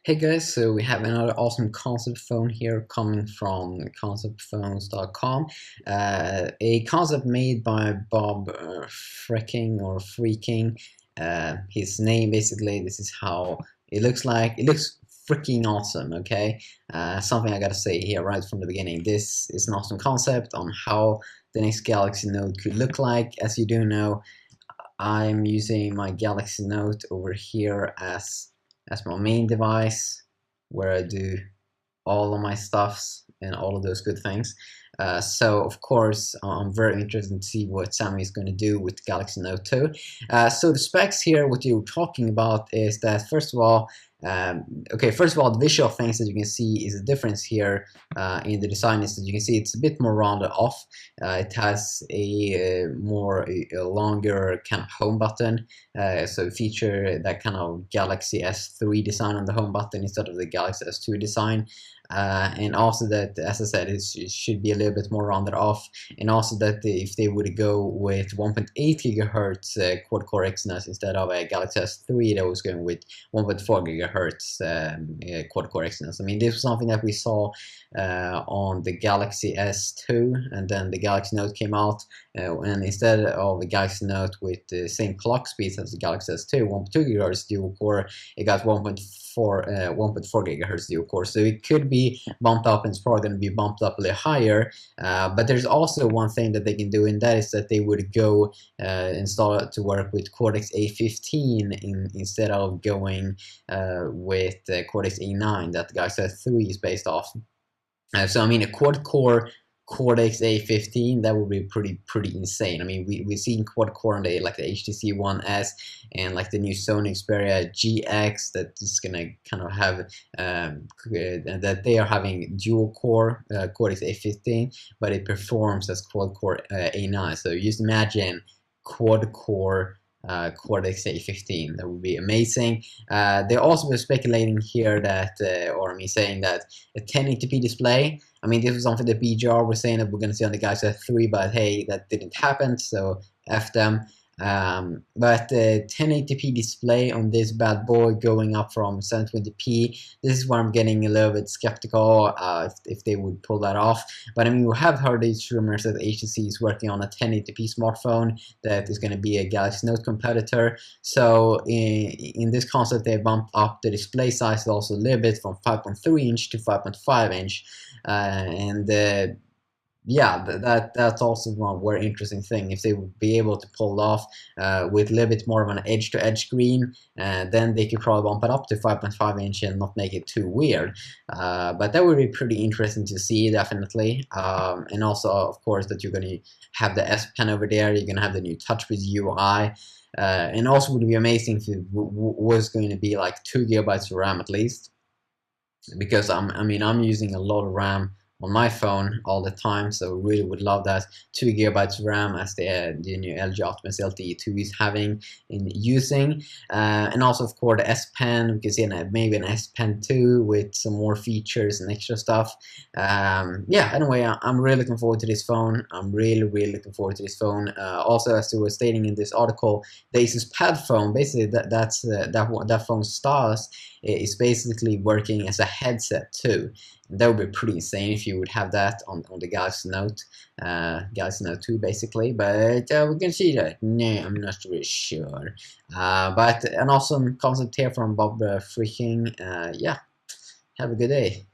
Hey guys, so we have another awesome concept phone here coming from conceptphones.com. A concept made by Bob Freaking or Freaking. His name basically, this is how it looks like. It looks freaking awesome, okay? Something I gotta say here right from the beginning. This is an awesome concept on how the next Galaxy Note could look like. As you do know, I'm using my Galaxy Note over here as my main device where I do all of my stuffs and all of those good things. So of course I'm very interested to see what Sammy is going to do with Galaxy Note 2. So the specs here, what you're talking about is that first of all, first of all, the visual things that you can see is the difference here in the design is that you can see it's a bit more rounded off. It has a longer kind of home button, so feature that kind of Galaxy S3 design on the home button instead of the Galaxy S2 design. And also that, as I said, it should be a little bit more rounded off, and also that if they would go with 1.8 gigahertz quad-core Exynos instead of a Galaxy S3 that was going with 1.4 gigahertz quad-core Exynos. I mean, this was something that we saw on the Galaxy S2, and then the Galaxy Note came out, and instead of the Galaxy Note with the same clock speeds as the Galaxy S2, 1.2 gigahertz dual core, it got 1.4 gigahertz dual core. So it could be bumped up, and it's probably going to be bumped up a little higher. But there's also one thing that they can do, and that is that they would go install it to work with Cortex A15 instead of going with Cortex A9 that the Galaxy S3 is based off. So I mean, a quad-core Cortex A15, that would be pretty insane. I mean, we've seen quad-core on the HTC One S and like the new Sony Xperia GX that is gonna kind of have that they are having dual-core Cortex A15, but it performs as quad-core A9. So just imagine quad-core Cortex A15. That would be amazing. They're also speculating here that, saying that a 1080p display. I mean, this was something that BGR was saying that we're going to see on the Galaxy S3, but hey, that didn't happen, so F them. But 1080p display on this bad boy going up from 720p, this is where I'm getting a little bit skeptical if they would pull that off. But I mean, we have heard these rumors that HTC is working on a 1080p smartphone that is going to be a Galaxy Note competitor. So in this concept, they bumped up the display size also a little bit from 5.3 inch to 5.5 inch. Yeah, that's also one very interesting thing. If they would be able to pull it off with a little bit more of an edge-to-edge screen, then they could probably bump it up to 5.5 inch and not make it too weird. But that would be pretty interesting to see, definitely. And also, of course, that you're going to have the S Pen over there. You're going to have the new TouchWiz UI. And also would be amazing if it was going to be like 2 gigabytes of RAM at least, because I'm using a lot of RAM on my phone all the time, so really would love that 2 gigabytes of RAM as the new LG Optimus LTE 2 is having in using, and also of course the S Pen. We can see maybe an S Pen 2 with some more features and extra stuff. Yeah, anyway, I'm really looking forward to this phone. I'm really looking forward to this phone. Also, as they were stating in this article, the Asus Pad phone, basically that phone's stars is basically working as a headset too. That would be pretty insane if you would have that on the Galaxy Note 2 basically, but we can see that. No, I'm not really sure. But an awesome concept here from Bob Freaking. Yeah, have a good day.